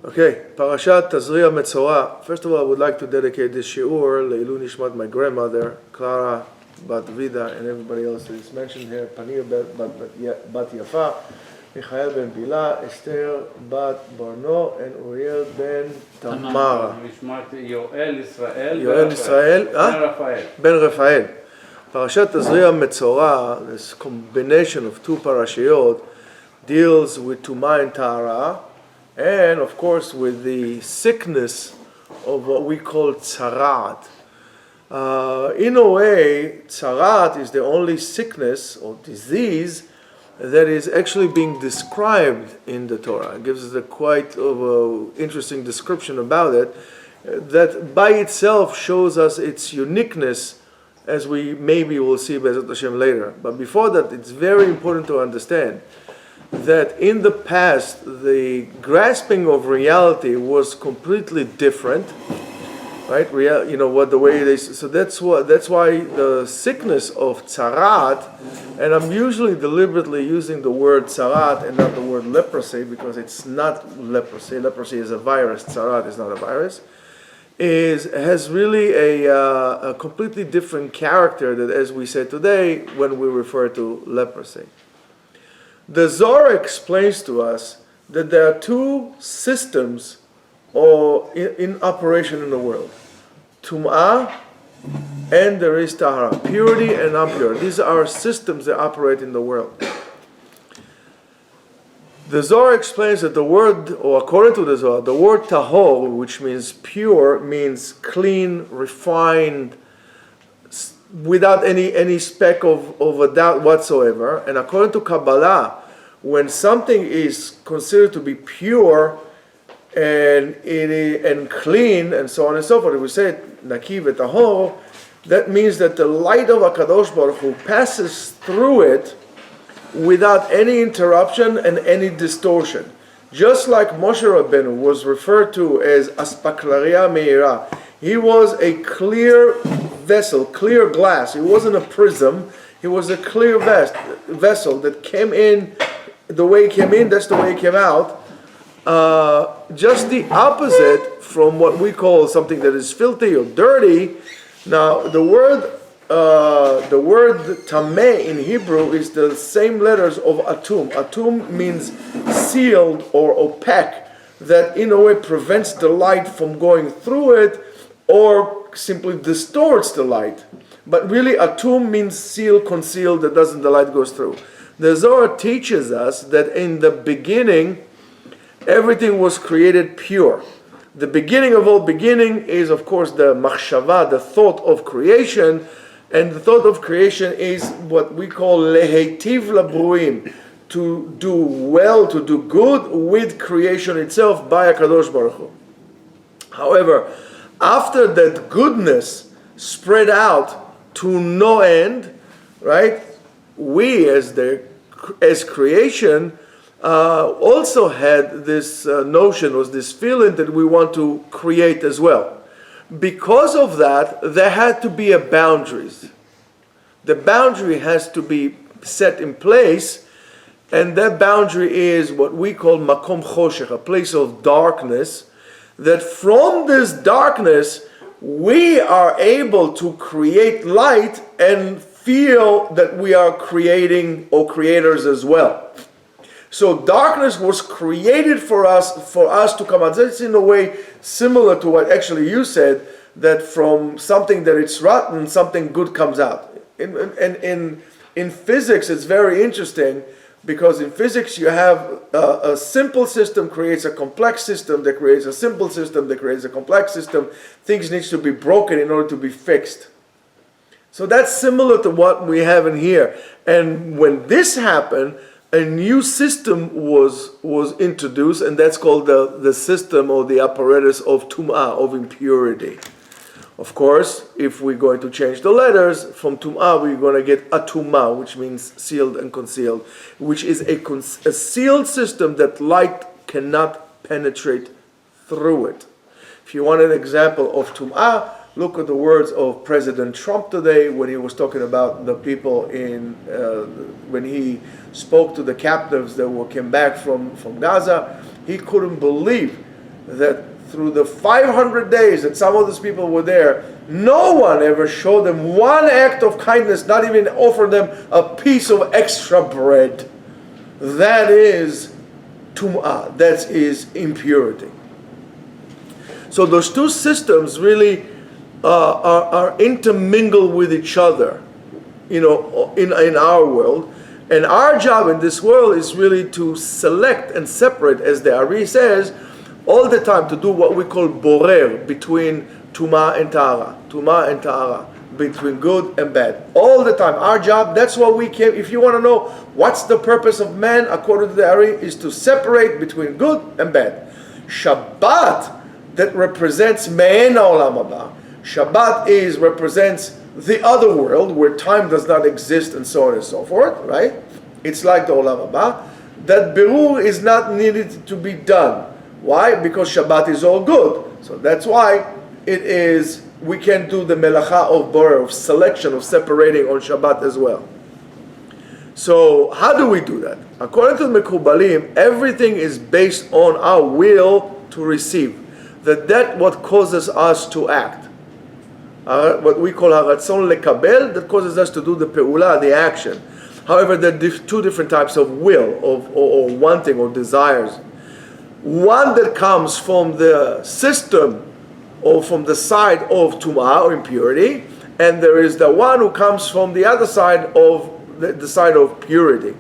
Okay, Parashat Tazria-Metzora. First of all, I would like to dedicate this shiur Leilu Nishmat, my grandmother, Clara Bat Vida, and everybody else that is mentioned here, Panir Bat Yafa, Michael Ben Bila, Esther Bat Barno, and Uriel Ben Tamara. Yoel Israel, Ben Rafael. Parashat Tazria-Metzora, this combination of two parashiyot, deals with Tumah and Tahara, and of course with the sickness of what we call tzarat. In a way, tzarat is the only sickness or disease that is actually being described in the Torah. It gives us a quite interesting description about it, that by itself shows us its uniqueness, as we maybe will see Be'ezrat Hashem later. But before that, it's very important to understand that in the past, the grasping of reality was completely different, right? So that's why the sickness of tzarat, and I'm usually deliberately using the word tzarat and not the word leprosy, because it's not leprosy. Leprosy is a virus. Tzarat is not a virus. Has really a completely different character that, as we said today, when we refer to leprosy. The Zohar explains to us that there are two systems in operation in the world. Tum'ah and there is Tahara, purity and impurity. These are systems that operate in the world. The Zohar explains that the word, or according to the Zohar, the word tahor, which means pure, means clean, refined, without any speck of a doubt whatsoever. And according to Kabbalah, when something is considered to be pure and clean and so on and so forth, if we say naki v'tahor, that means that the light of HaKadosh Baruch Hu passes through it without any interruption and any distortion. Just like Moshe Rabbeinu was referred to as Aspaklaria Meira, he was a clear vessel, clear glass. He wasn't a prism. He was a clear vessel that came in the way it came in, that's the way it came out. Just the opposite from what we call something that is filthy or dirty. Now, the word tameh in Hebrew is the same letters of atum. Atum means sealed or opaque, that in a way prevents the light from going through it or simply distorts the light. But really, atum means sealed, concealed, that the light goes through. The Zohar teaches us that in the beginning, everything was created pure. The beginning of all beginning is, of course, the machshava, the thought of creation, and the thought of creation is what we call lehetiv labruim, to do well, to do good with creation itself by HaKadosh Baruch Hu. However, after that goodness spread out to no end, right? We, as creation, also had this notion, was this feeling that we want to create as well. Because of that, there had to be boundaries. The boundary has to be set in place, and that boundary is what we call makom choshech, a place of darkness, that from this darkness, we are able to create light and feel that we are creating or creators as well. So darkness was created for us to come out. That's in a way similar to what actually you said, that from something that it's rotten, something good comes out. In physics, it's very interesting, because in physics you have a simple system creates a complex system that creates a simple system that creates a complex system. Things need to be broken in order to be fixed. So that's similar to what we have in here. And when this happened, a new system was introduced, and that's called the system or the apparatus of tum'ah, of impurity. Of course, if we're going to change the letters from tum'ah, we're going to get atumah, which means sealed and concealed, which is a sealed system that light cannot penetrate through it. If you want an example of tum'ah, look at the words of President Trump today when he was talking about the people when he spoke to the captives that came back from Gaza. He couldn't believe that through the 500 days that some of those people were there, no one ever showed them one act of kindness, not even offered them a piece of extra bread. That is tum'ah, that is impurity. So those two systems really are intermingled with each other, in our world. And our job in this world is really to select and separate, as the Ari says, all the time, to do what we call borer, between tumah and tahara, between good and bad. All the time. Our job, that's what we came. If you want to know what's the purpose of man, according to the Ari, is to separate between good and bad. Shabbat, that represents me'en ha'olam haba. Shabbat represents the other world where time does not exist and so on and so forth, right? It's like the olam haba. That berur is not needed to be done. Why? Because Shabbat is all good. So that's why we can do the melacha of borah, of selection, of separating on Shabbat as well. So how do we do that? According to the Mekubalim, everything is based on our will to receive. That what causes us to act. What we call haratzon lekabel, that causes us to do the pe'ula, the action. However, there are two different types of will, or wanting, or desires. One that comes from the system, or from the side of tum'ah, or impurity, and there is the one who comes from the other side of the side of purity.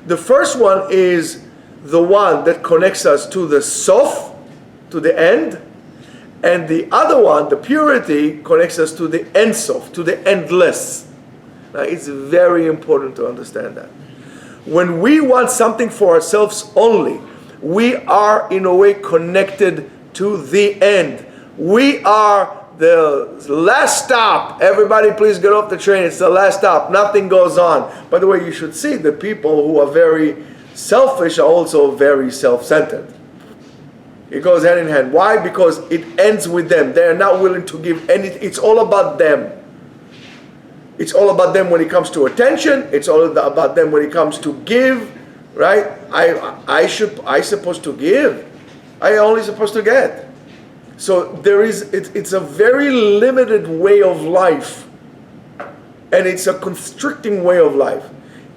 The first one is the one that connects us to the sof, to the end, and the other one, the purity, connects us to the Ein Sof, to the endless. Now, it's very important to understand that. When we want something for ourselves only, we are in a way connected to the end. We are the last stop. Everybody please get off the train. It's the last stop. Nothing goes on. By the way, you should see the people who are very selfish are also very self-centered. It goes hand in hand. Why? Because it ends with them. They are not willing to give anything. It's all about them. It's all about them when it comes to attention. It's all about them when it comes to give. Right? I supposed to give. I only supposed to get. So it's a very limited way of life. And it's a constricting way of life.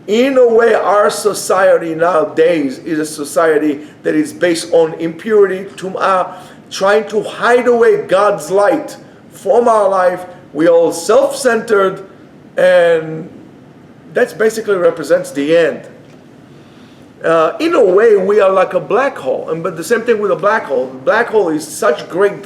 In a way, our society nowadays is a society that is based on impurity, tum'ah, trying to hide away God's light from our life. We all self-centered, and that basically represents the end. In a way, we are like a black hole, but the same thing with a black hole. The black hole is such great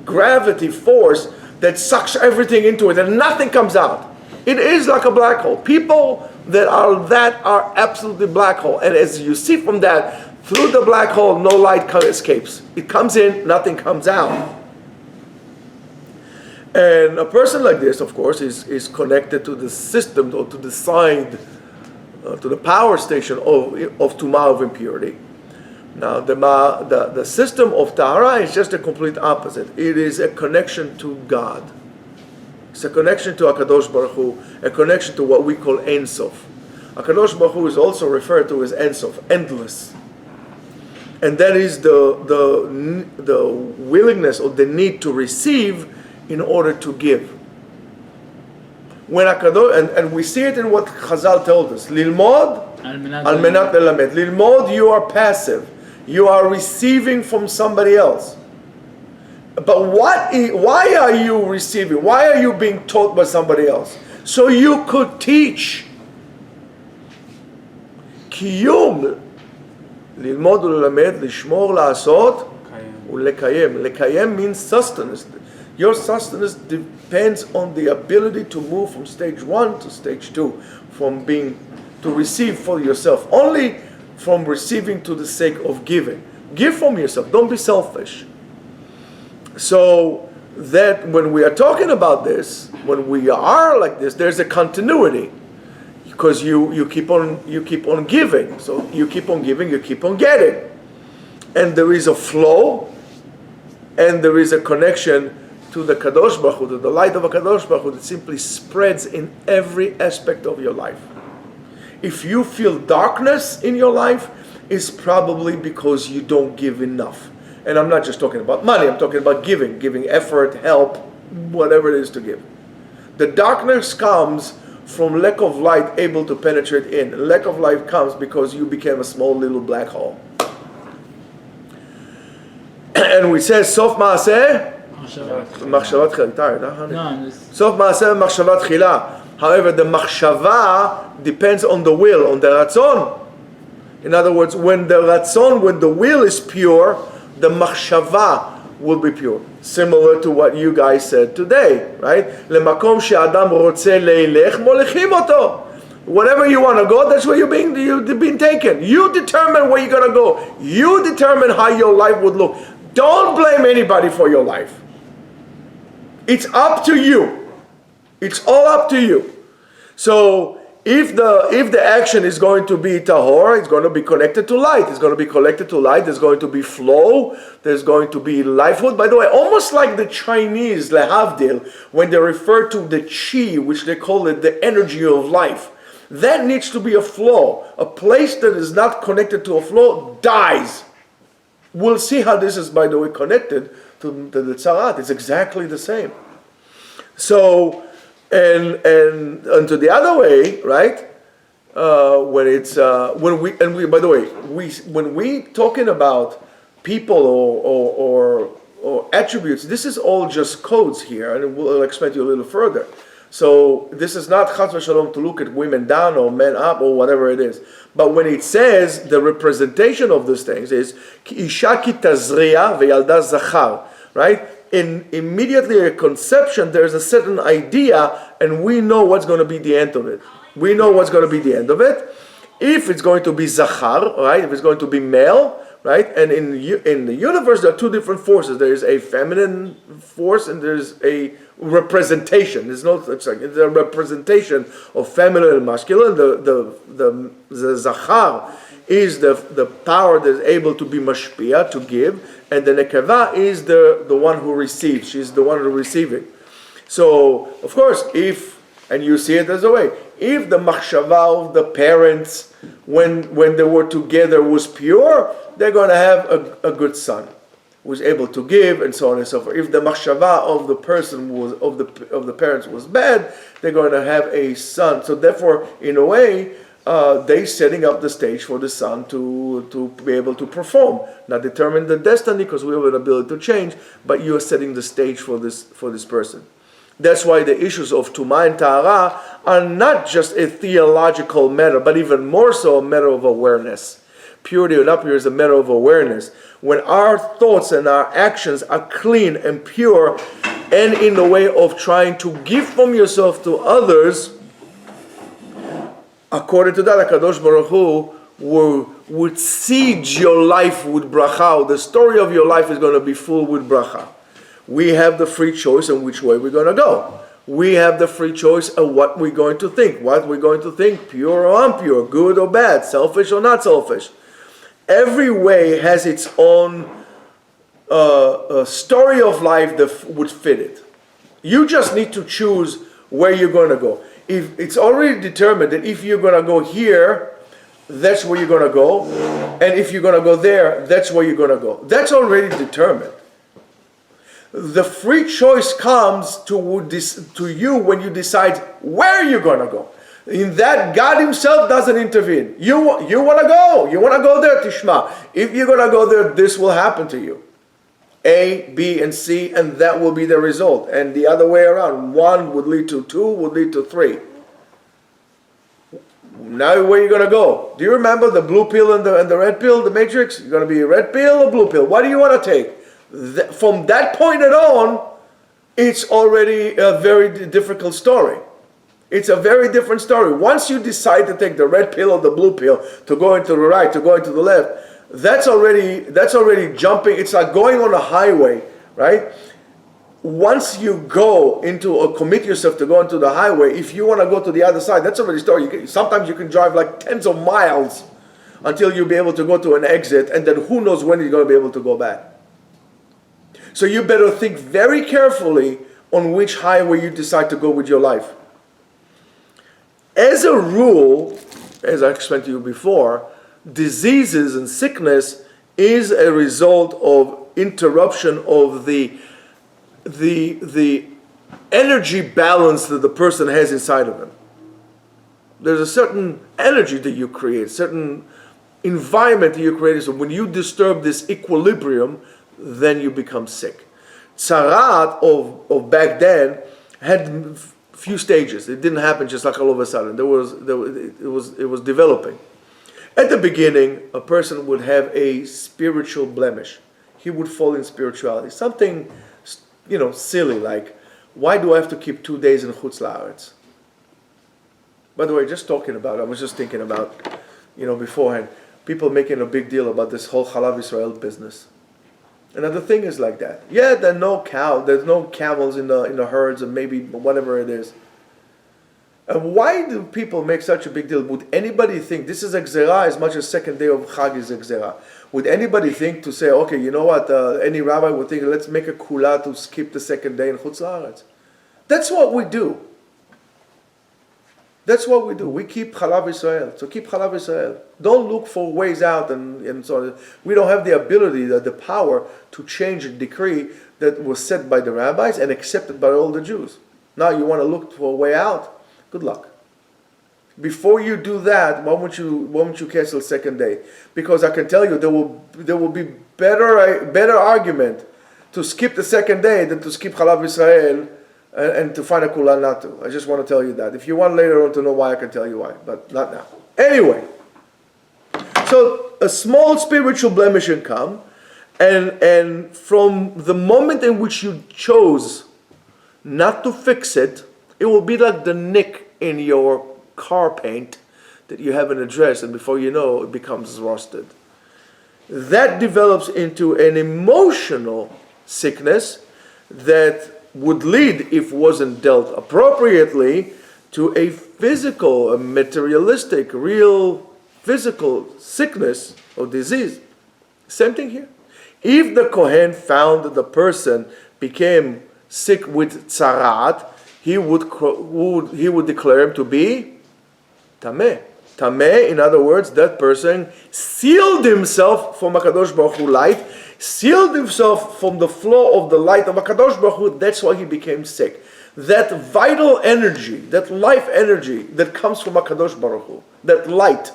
gravity force that sucks everything into it, and nothing comes out. It is like a black hole. People that are absolutely black hole. And as you see from that, through the black hole, no light escapes. It comes in, nothing comes out. And a person like this, of course, is connected to the system, or to the side, to the power station of tumah, of impurity. Now, the system of tahara is just a complete opposite. It is a connection to God. It's a connection to HaKadosh Baruch Hu, a connection to what we call Ein Sof. HaKadosh Baruch Hu is also referred to as Ein Sof, endless. And that is the willingness or the need to receive in order to give. When HaKadosh, and we see it in what Chazal told us, Lilmod al menat lelamed. Lilmod, you are passive. You are receiving from somebody else. But why are you receiving? Why are you being taught by somebody else? So you could teach. Kiyum, lilmod ulelamed, lishmor, la'asot, ulekayem. Lekayem means sustenance. Your sustenance depends on the ability to move from stage 1 to stage 2, from being to receive for yourself, only from receiving to the sake of giving. Give from yourself. Don't be selfish. So that when we are talking about this, when we are like this, there's a continuity, because you keep on giving. So you keep on giving, you keep on getting, and there is a flow, and there is a connection to the Kadosh Baruch Hu, to the light of a Kadosh Baruch Hu that simply spreads in every aspect of your life. If you feel darkness in your life, it's probably because you don't give enough. And I'm not just talking about money, I'm talking about giving effort, help, whatever it is to give. The darkness comes from lack of light able to penetrate in. Lack of light comes because you became a small little black hole. And we say, Sof Maaseh, Machshavat Chila. Tired, huh, honey? Sof Maaseh, Machshavat Chila. However, the Machshava depends on the will, on the Ratzon. In other words, when the Ratzon, when the will is pure, the Machshava will be pure. Similar to what you guys said today, right? Lemakom she'adam rotze leilech molechim oto. Whenever you want to go, that's where you're being taken. You determine where you're going to go. You determine how your life would look. Don't blame anybody for your life. It's up to you. It's all up to you. So if the action is going to be tahor, it's going to be connected to light. It's going to be connected to light. There's going to be flow. There's going to be lifehood. By the way, almost like the Chinese lehavdil, when they refer to the chi, which they call it the energy of life. That needs to be a flow. A place that is not connected to a flow dies. We'll see how this is, by the way, connected to the tzarat. It's exactly the same. So, and to the other way, right? When we talking about people or attributes, this is all just codes here, and we'll explain to you a little further. So this is not chas v'shalom to look at women down or men up or whatever it is. But when it says the representation of these things is ki isha ki tazria ve'yalda zachar, right? In immediately a conception, there's a certain idea, and we know what's going to be the end of it. We know what's going to be the end of it. If it's going to be zachar, right? If it's going to be male, right? And in the universe, there are two different forces. There is a feminine force, and there's a representation. It's a representation of feminine and masculine. The zachar is the power that is able to be mashpia, to give, and the nekava is the one who receives. She's the one who receiving. So, of course, and you see it as a way, if the machshava of the parents, when they were together, was pure, they're going to have a good son, who's able to give, and so on and so forth. If the machshava of the person was of the parents was bad, they're going to have a son. So therefore, in a way, they setting up the stage for the son to be able to perform, not determine the destiny, because we have an ability to change, but you are setting the stage for this person. That's why the issues of Tumah and Tahara are not just a theological matter, but even more so a matter of awareness. Purity and up here is a matter of awareness. When our thoughts and our actions are clean and pure, and in the way of trying to give from yourself to others, according to that, HaKadosh Baruch Hu would siege your life with bracha. The story of your life is going to be full with bracha. We have the free choice on which way we're going to go. We have the free choice of what we're going to think. What we're going to think, pure or impure, good or bad, selfish or not selfish. Every way has its own story of life that would fit it. You just need to choose where you're going to go. If it's already determined that if you're going to go here, that's where you're going to go, and if you're going to go there, that's where you're going to go. That's already determined. The free choice comes to you when you decide where you're going to go. In that, God Himself doesn't intervene. You want to go. You want to go there, Tishma. If you're going to go there, this will happen to you. A, B, and C, and that will be the result. And the other way around. 1 would lead to 2, would lead to 3. Now where are you going to go? Do you remember the blue pill and the red pill, the matrix? You're going to be a red pill or blue pill? What do you want to take? From that point on, it's already a very difficult story. It's a very different story. Once you decide to take the red pill or the blue pill, to go into the right, to go into the left, that's already jumping. It's like going on a highway, right? Once you go into or commit yourself to go into the highway, if you want to go to the other side, that's already a story. Sometimes you can drive like tens of miles until you'll be able to go to an exit, and then who knows when you're going to be able to go back. So you better think very carefully on which highway you decide to go with your life. As a rule, as I explained to you before, diseases and sickness is a result of interruption of the energy balance that the person has inside of him. There's a certain energy that you create, certain environment that you create. So when you disturb this equilibrium, then you become sick. Tzarat of back then had few stages. It didn't happen just like all of a sudden. It was developing. At the beginning, a person would have a spiritual blemish. He would fall in spirituality. Something, silly like, why do I have to keep 2 days in Chutz La'aretz? By the way, I was just thinking about, beforehand, people making a big deal about this whole Chalav Israel business. And the thing is like that. Yeah, there's no camels in the herds, and maybe whatever it is. And why do people make such a big deal? Would anybody think this is a gzera as much as second day of Chag is a gzera? Would anybody think to say, okay, you know what? Any rabbi would think, let's make a kula to skip the second day in Chutz La'aretz. That's what we do. That's what we do. We keep Chalav Israel. So keep Chalav Israel. Don't look for ways out and so on. We don't have the ability, the power to change a decree that was set by the rabbis and accepted by all the Jews. Now you want to look for a way out? Good luck. Before you do that, why won't you cancel the second day? Because I can tell you there will be better argument to skip the second day than to skip Chalav Israel and to find a kula not to. I just want to tell you that. If you want later on to know why, I can tell you why, but not now. Anyway, so a small spiritual blemish can come, and from the moment in which you chose not to fix it, it will be like the nick in your car paint that you haven't addressed, and before you know, it becomes rusted. That develops into an emotional sickness that would lead, if wasn't dealt appropriately, to a physical, a materialistic, real physical sickness or disease. Same thing here. If the Kohen found that the person became sick with tzarat, he would declare him to be tameh. Tameh, in other words, that person sealed himself from HaKadosh Baruch Hu light, sealed himself from the flow of the light of HaKadosh Baruch Hu. That's why he became sick. That vital energy, that life energy that comes from HaKadosh Baruch Hu, that light,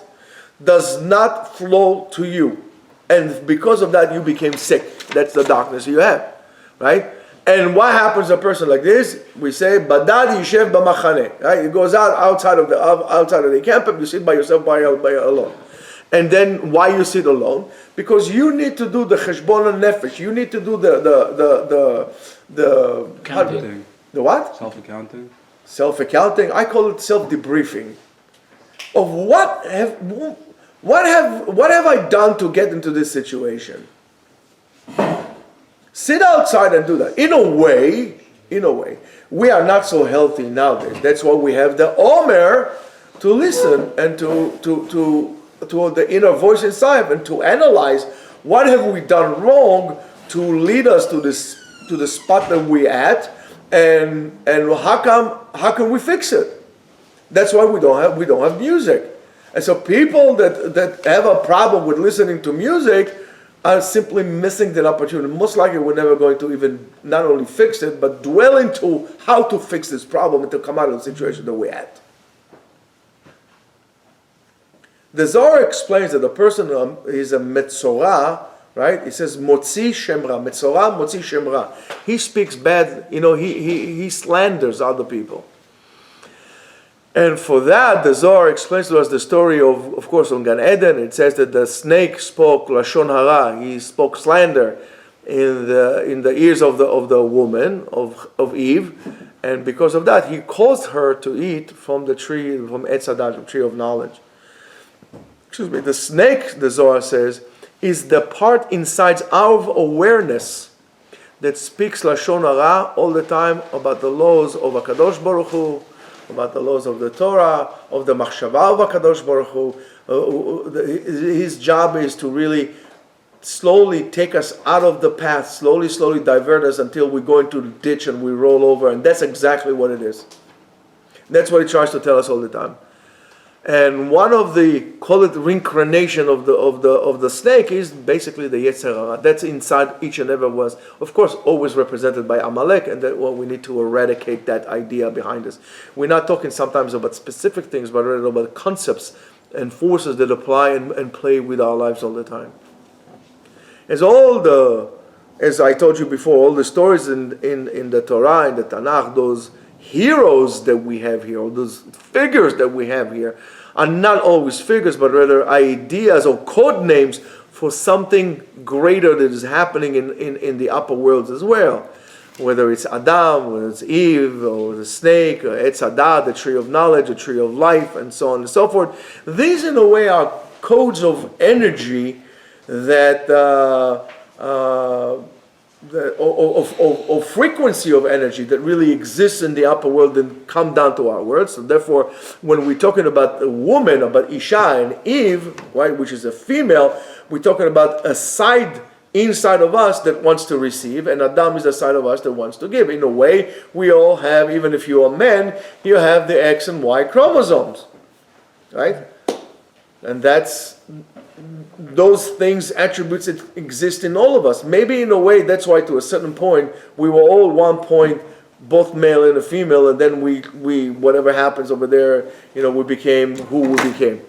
does not flow to you. And because of that, you became sick. That's the darkness you have, right? And what happens to a person like this? We say, Badad Yishev B'machane. Right? It goes outside of the camp, and you sit by yourself, by alone. And then why you sit alone? Because you need to do the cheshbon nefesh. You need to do the accounting. The what? Self-accounting. Self-accounting. I call it self-debriefing. Of what have I done to get into this situation? Sit outside and do that. In a way, we are not so healthy nowadays. That's why we have the Omer to listen and to the inner voice inside and to analyze what have we done wrong to lead us to the spot that we're at, and how can we fix it? That's why we don't have music. And so people that have a problem with listening to music are simply missing that opportunity. Most likely we're never going to even not only fix it, but dwell into how to fix this problem and to come out of the situation that we're at. The Zohar explains that the person is a Metzora, right? It says Motzi Shemra, Metzora, Motzi Shemra. He speaks bad, he slanders other people. And for that, the Zohar explains to us the story of course, on Gan Eden. It says that the snake spoke Lashon Hara. He spoke slander in the ears of the woman, of Eve. And because of that, he caused her to eat from the tree, from Etz Hadat, the tree of knowledge. Excuse me. The snake, the Zohar says, is the part inside our awareness that speaks Lashon Hara all the time about the laws of HaKadosh Baruch Hu, about the laws of the Torah, of the Machshava of HaKadosh Baruch Hu. His job is to really slowly take us out of the path, slowly divert us until we go into the ditch and we roll over. And that's exactly what it is. That's what he tries to tell us all the time. And one of the, call it reincarnation of the snake, is basically the Yetzer Hara. That's inside each and every one. Of course, always represented by Amalek, and that we need to eradicate that idea behind us. We're not talking sometimes about specific things, but rather about concepts and forces that apply and play with our lives all the time. As I told you before, all the stories in the Torah, in the Tanakh, those heroes that we have here, or those figures that we have here, are not always figures, but rather ideas or code names for something greater that is happening in the upper worlds as well. Whether it's Adam, whether it's Eve, or the snake, or Etz Hadat, the tree of knowledge, the tree of life, and so on and so forth. These, in a way, are codes of energy that or frequency of energy that really exists in the upper world and come down to our world. So therefore, when we're talking about a woman, about Isha and Eve, right, which is a female, we're talking about a side inside of us that wants to receive, and Adam is a side of us that wants to give. In a way, we all have, even if you're a man, you have the X and Y chromosomes, right? And those things, attributes that exist in all of us. Maybe in a way, that's why to a certain point, we were all at one point both male and a female, and then we whatever happens over there, we became who we became.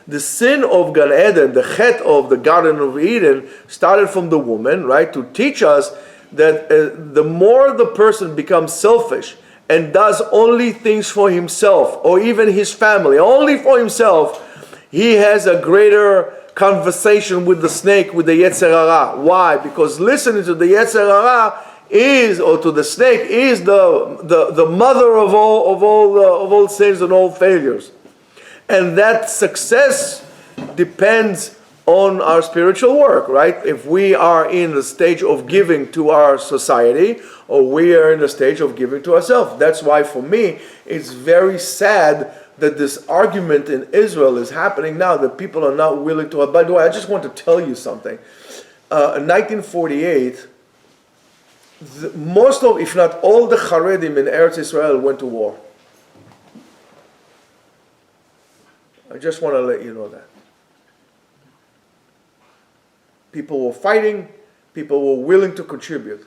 The sin of Gan Eden, the chet of the Garden of Eden, started from the woman, right? To teach us that the more the person becomes selfish and does only things for himself, or even his family, only for himself, he has a greater conversation with the snake, with the Yetzer Hara. Why? Because listening to the Yetzer Hara or to the snake, is the mother of all sins and all failures. And that success depends on our spiritual work, right? If we are in the stage of giving to our society, or we are in the stage of giving to ourselves. That's why, for me, it's very sad that this argument in Israel is happening now, that people are not willing to. By the way, I just want to tell you something. In 1948, most of, if not all, the Haredim in Eretz Israel went to war. I just want to let you know that. People were fighting, people were willing to contribute.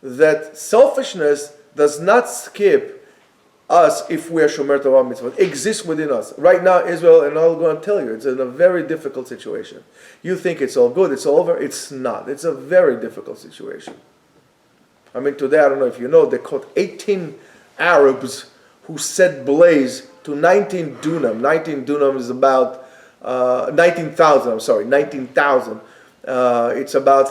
That selfishness does not skip us if we are Shomer Torah Mitzvot. It exists within us. Right now, Israel, and I'm going to tell you, it's in a very difficult situation. You think it's all good, it's all over. It's not. It's a very difficult situation. I mean, today, I don't know if you know, they caught 18 Arabs who set blaze to 19 dunam. 19 dunam is about 19,000, 19,000. It's about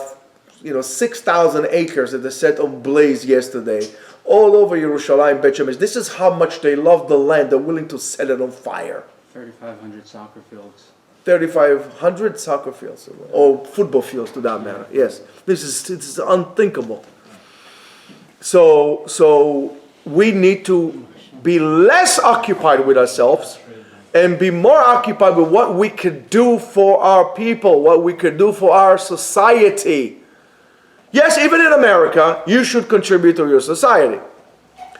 6,000 acres that they set on blaze yesterday. All over Yerushalayim, Bet Shemesh. This is how much they love the land. They're willing to set it on fire. 3,500 soccer fields. 3,500 soccer fields, or football fields, to that matter. Yes, this is unthinkable. So we need to be less occupied with ourselves and be more occupied with what we could do for our people, what we could do for our society. Yes, even in America, you should contribute to your society.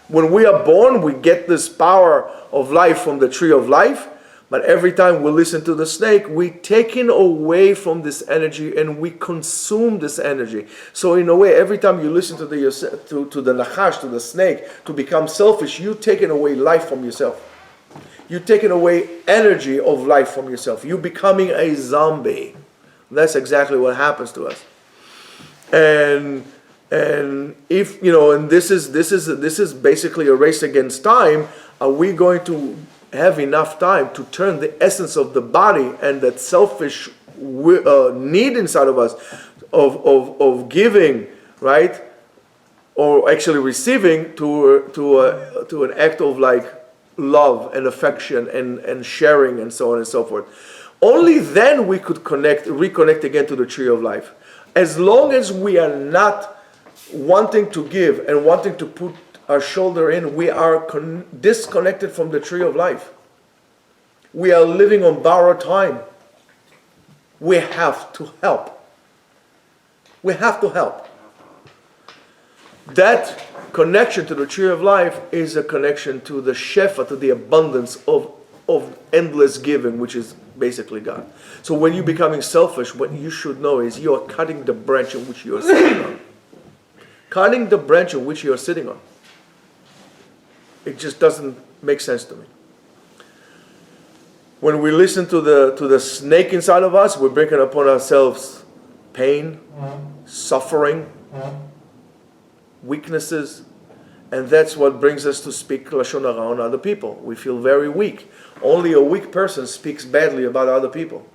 When we are born, we get this power of life from the tree of life, but every time we listen to the snake, we're taken away from this energy and we consume this energy. So in a way, every time you listen to the nachash, to the snake, to become selfish, you're taking away life from yourself. You're taking away energy of life from yourself. You're becoming a zombie. That's exactly what happens to us. And if and this is basically a race against time. Are we going to have enough time to turn the essence of the body and that selfish need inside of us of giving, right, or actually receiving, to an act of like love and affection and sharing and so on and so forth? Only then we could reconnect again to the tree of life. As long as we are not wanting to give and wanting to put our shoulder in, we are disconnected from the tree of life. We are living on borrowed time. We have to help. We have to help. That connection to the tree of life is a connection to the shefa, to the abundance of of endless giving, which is basically God. So when you're becoming selfish, what you should know is you are cutting the branch in which you are sitting on. Cutting the branch in which you are sitting on. It just doesn't make sense to me. When we listen to the snake inside of us, we're bringing upon ourselves pain, suffering, weaknesses, and that's what brings us to speak Lashon Hara on other people. We feel very weak. Only a weak person speaks badly about other people.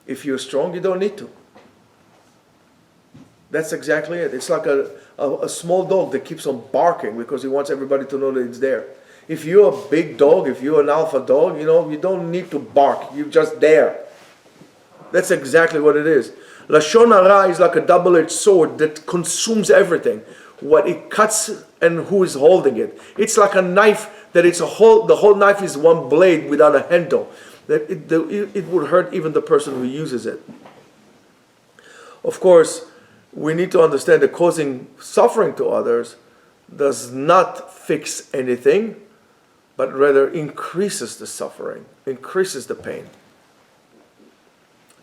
If you're strong, you don't need to. That's exactly it. It's like a small dog that keeps on barking because he wants everybody to know that it's there. If you're a big dog, if you're an alpha dog, you don't need to bark. You're just there. That's exactly what it is. Lashon Hara is like a double-edged sword that consumes everything. What it cuts and who is holding it. It's like a knife that the whole knife is one blade without a handle. That it would hurt even the person who uses it. Of course, we need to understand that causing suffering to others does not fix anything, but rather increases the suffering, increases the pain.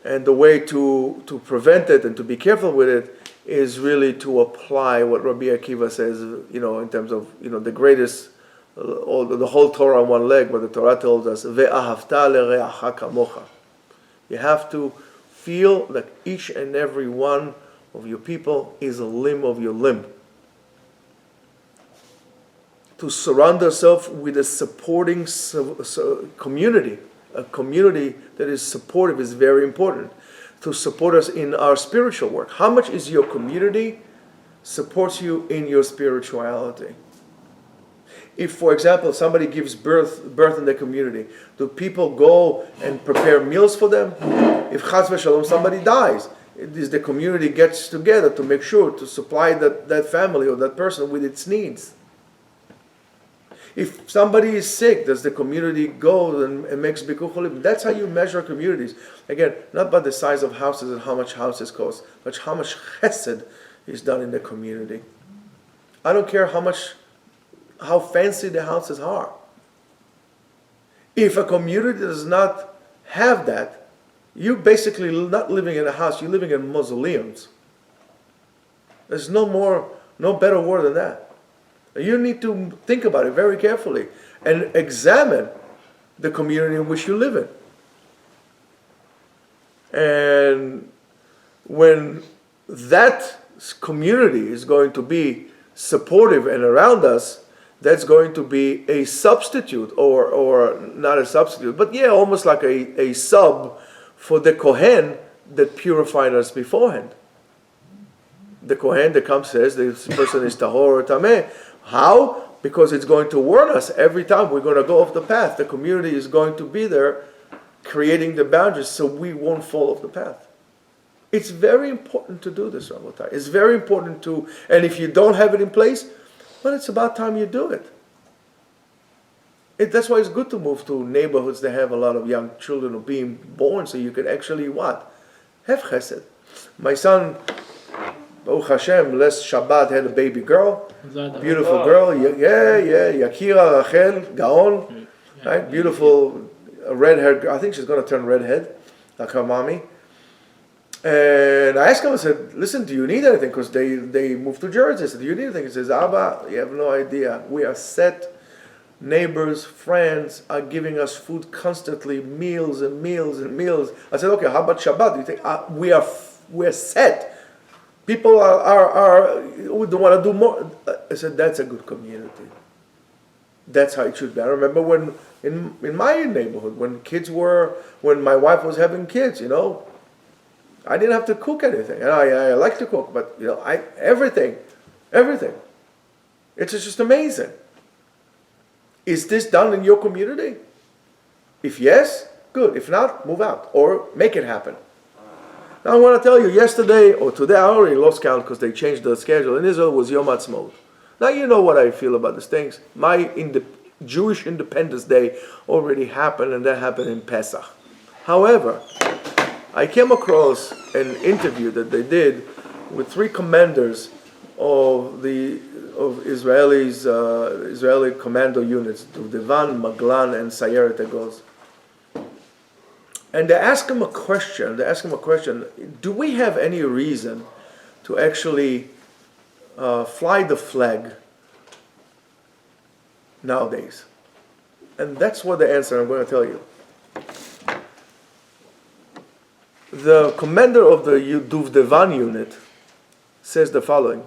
And the way to prevent it and to be careful with it is really to apply what Rabbi Akiva says, in terms of, the greatest, the whole Torah on one leg, but the Torah tells us, Ve'ahavta lereacha kamocha. You have to feel that each and every one of your people is a limb of your limb. To surround yourself with a supporting community, a community that is supportive is very important. To support us in our spiritual work. How much is your community supports you in your spirituality? If, for example, somebody gives birth in the community, do people go and prepare meals for them? If Chas v'Shalom somebody dies, the community gets together to make sure to supply that family or that person with its needs. If somebody is sick, does the community go and makes Bikuch Cholim? That's how you measure communities. Again, not by the size of houses and how much houses cost, but how much chesed is done in the community. I don't care how fancy the houses are. If a community does not have that, you're basically not living in a house, you're living in mausoleums. There's no better word than that. You need to think about it very carefully and examine the community in which you live in. And when that community is going to be supportive and around us, that's going to be a substitute, or not a substitute, but almost like a sub for the Kohen that purified us beforehand. The Kohen that comes says this person is tahor or tameh. How? Because it's going to warn us every time we're going to go off the path. The community is going to be there creating the boundaries so we won't fall off the path. It's very important to do this, Rabotai. It's very important and if you don't have it in place, well, it's about time you do it. That's why it's good to move to neighborhoods that have a lot of young children who are being born, so you can actually what? Have chesed. My son, Baruch Hashem, last Shabbat had a baby girl, beautiful girl, Yakira Rachel Gaon, right? Beautiful red-haired girl. I think she's going to turn redhead, like her mommy. And I asked him, I said, listen, do you need anything? Because they moved to Jersey. I said, do you need anything? He says, Abba, you have no idea. We are set. Neighbors, friends are giving us food constantly, meals and meals and meals. I said, okay, how about Shabbat? Do you think we're set? People we don't want to do more. I said, that's a good community. That's how it should be. I remember when in my neighborhood, when my wife was having kids, I didn't have to cook anything. I like to cook, but everything. It's just amazing. Is this done in your community? If yes, good. If not, move out or make it happen. Now I want to tell you, yesterday or today, I already lost count because they changed the schedule. In Israel was Yom Ha'atzmaut. Now you know what I feel about these things. My Jewish Independence Day already happened, and that happened in Pesach. However, I came across an interview that they did with 3 commanders of of Israeli commando units, Duvdevan, Maglan, and Sayeret Egoz. And they ask him a question. Do we have any reason to actually fly the flag nowadays? And that's what the answer I'm going to tell you. The commander of the Duvdevan unit says the following.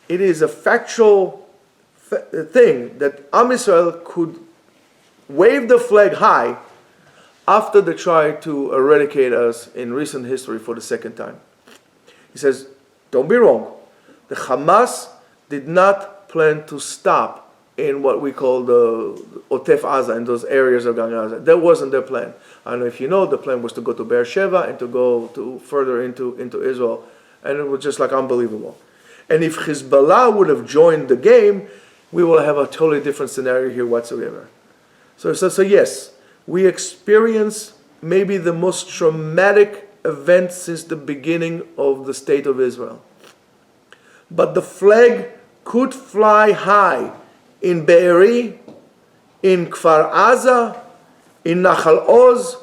It is a factual thing that Am Yisrael could wave the flag high after they tried to eradicate us in recent history for the second time. He says, don't be wrong. The Hamas did not plan to stop in what we call the Otef Aza, in those areas of Gaza. That wasn't their plan. I don't know if you know, the plan was to go to Beersheba and to go to further into Israel. And it was just like unbelievable. And if Hezbollah would have joined the game, we will have a totally different scenario here whatsoever. So yes, we experience maybe the most traumatic event since the beginning of the State of Israel. But the flag could fly high in Be'eri, in Kfar Aza, in Nachal Oz,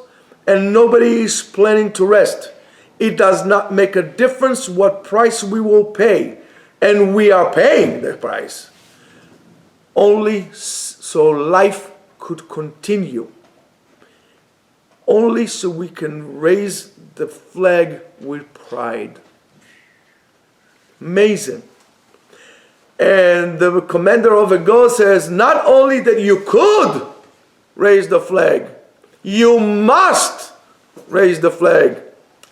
and nobody is planning to rest. It does not make a difference what price we will pay, and we are paying the price. Only so life could continue. Only so we can raise the flag with pride. Amazing. And the commander of Egoz says, not only that you could raise the flag, you must raise the flag.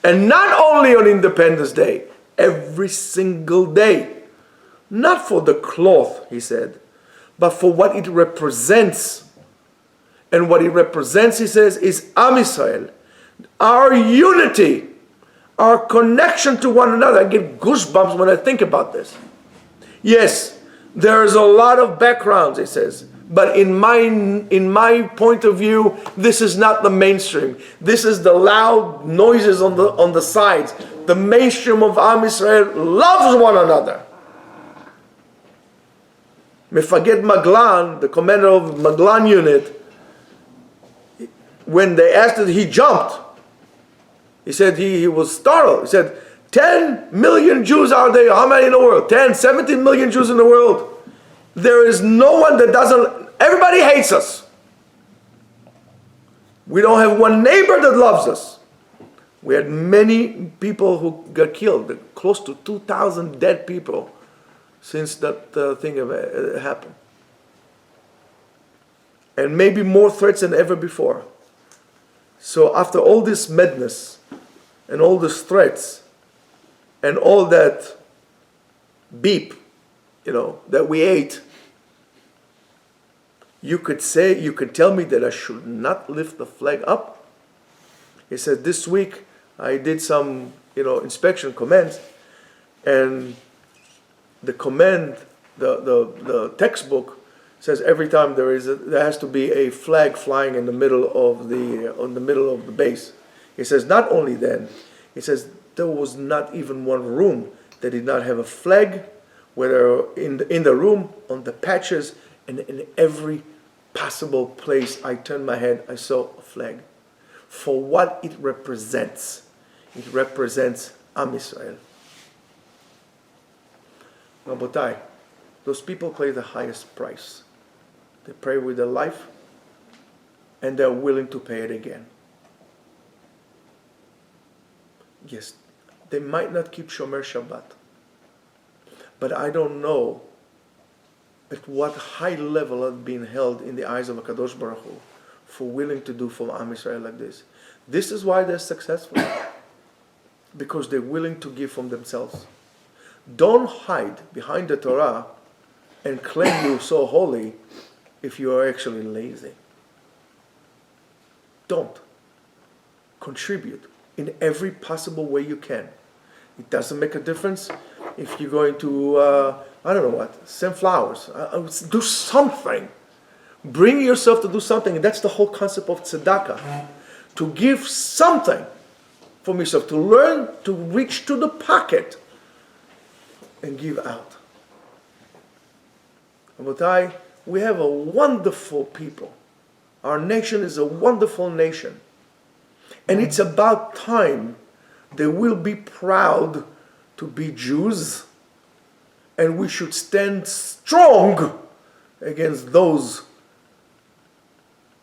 And not only on Independence Day, every single day. Not for the cloth, he said, but for what it represents. And what it represents, he says, is Am Yisrael. Our unity, our connection to one another. I get goosebumps when I think about this. Yes, there's a lot of backgrounds, he says, but in my point of view, this is not the mainstream. This is the loud noises on the sides. The mainstream of Am Yisrael loves one another. Mefaged Maglan, the commander of Maglan unit, when they asked him, he jumped. He said he was startled. He said, 10 million Jews are there. How many in the world? 10, 17 million Jews in the world. There is no one that doesn't, everybody hates us. We don't have one neighbor that loves us. We had many people who got killed, close to 2,000 dead people since that thing happened. And maybe more threats than ever before. So after all this madness and all these threats, and all that beep, that we ate, you could tell me that I should not lift the flag up? He said, this week I did some, inspection commands, and the command, the textbook says every time there has to be a flag flying in the middle of the base. He says, not only then, he says, there was not even one room that did not have a flag, whether in the room, on the patches, and in every possible place I turned my head, I saw a flag. For what it represents. It represents Am Yisrael. Rabotai, those people pay the highest price. They pray with their life, and they're willing to pay it again. Yes, they might not keep Shomer Shabbat, but I don't know at what high level of being held in the eyes of HaKadosh Baruch Hu for willing to do for Am Yisrael like this. This is why they're successful, because they're willing to give from themselves. Don't hide behind the Torah and claim you're so holy if you are actually lazy. Don't. Contribute in every possible way you can. It doesn't make a difference if you're going to, send flowers. Do something. Bring yourself to do something. And that's the whole concept of tzedakah. To give something from yourself. To learn to reach to the pocket and give out. Rabotai, we have a wonderful people. Our nation is a wonderful nation. And it's about time they will be proud to be Jews, and we should stand strong against those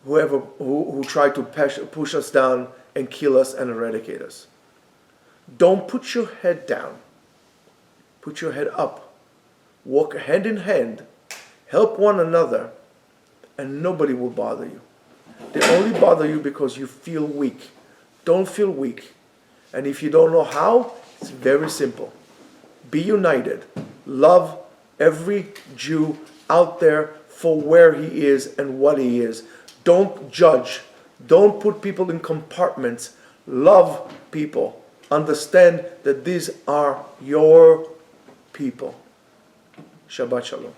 who try to push us down and kill us and eradicate us. Don't put your head down. Put your head up. Walk hand in hand. Help one another, and nobody will bother you. They only bother you because you feel weak. Don't feel weak. And if you don't know how, it's very simple. Be united. Love every Jew out there for where he is and what he is. Don't judge. Don't put people in compartments. Love people. Understand that these are your people. Shabbat Shalom.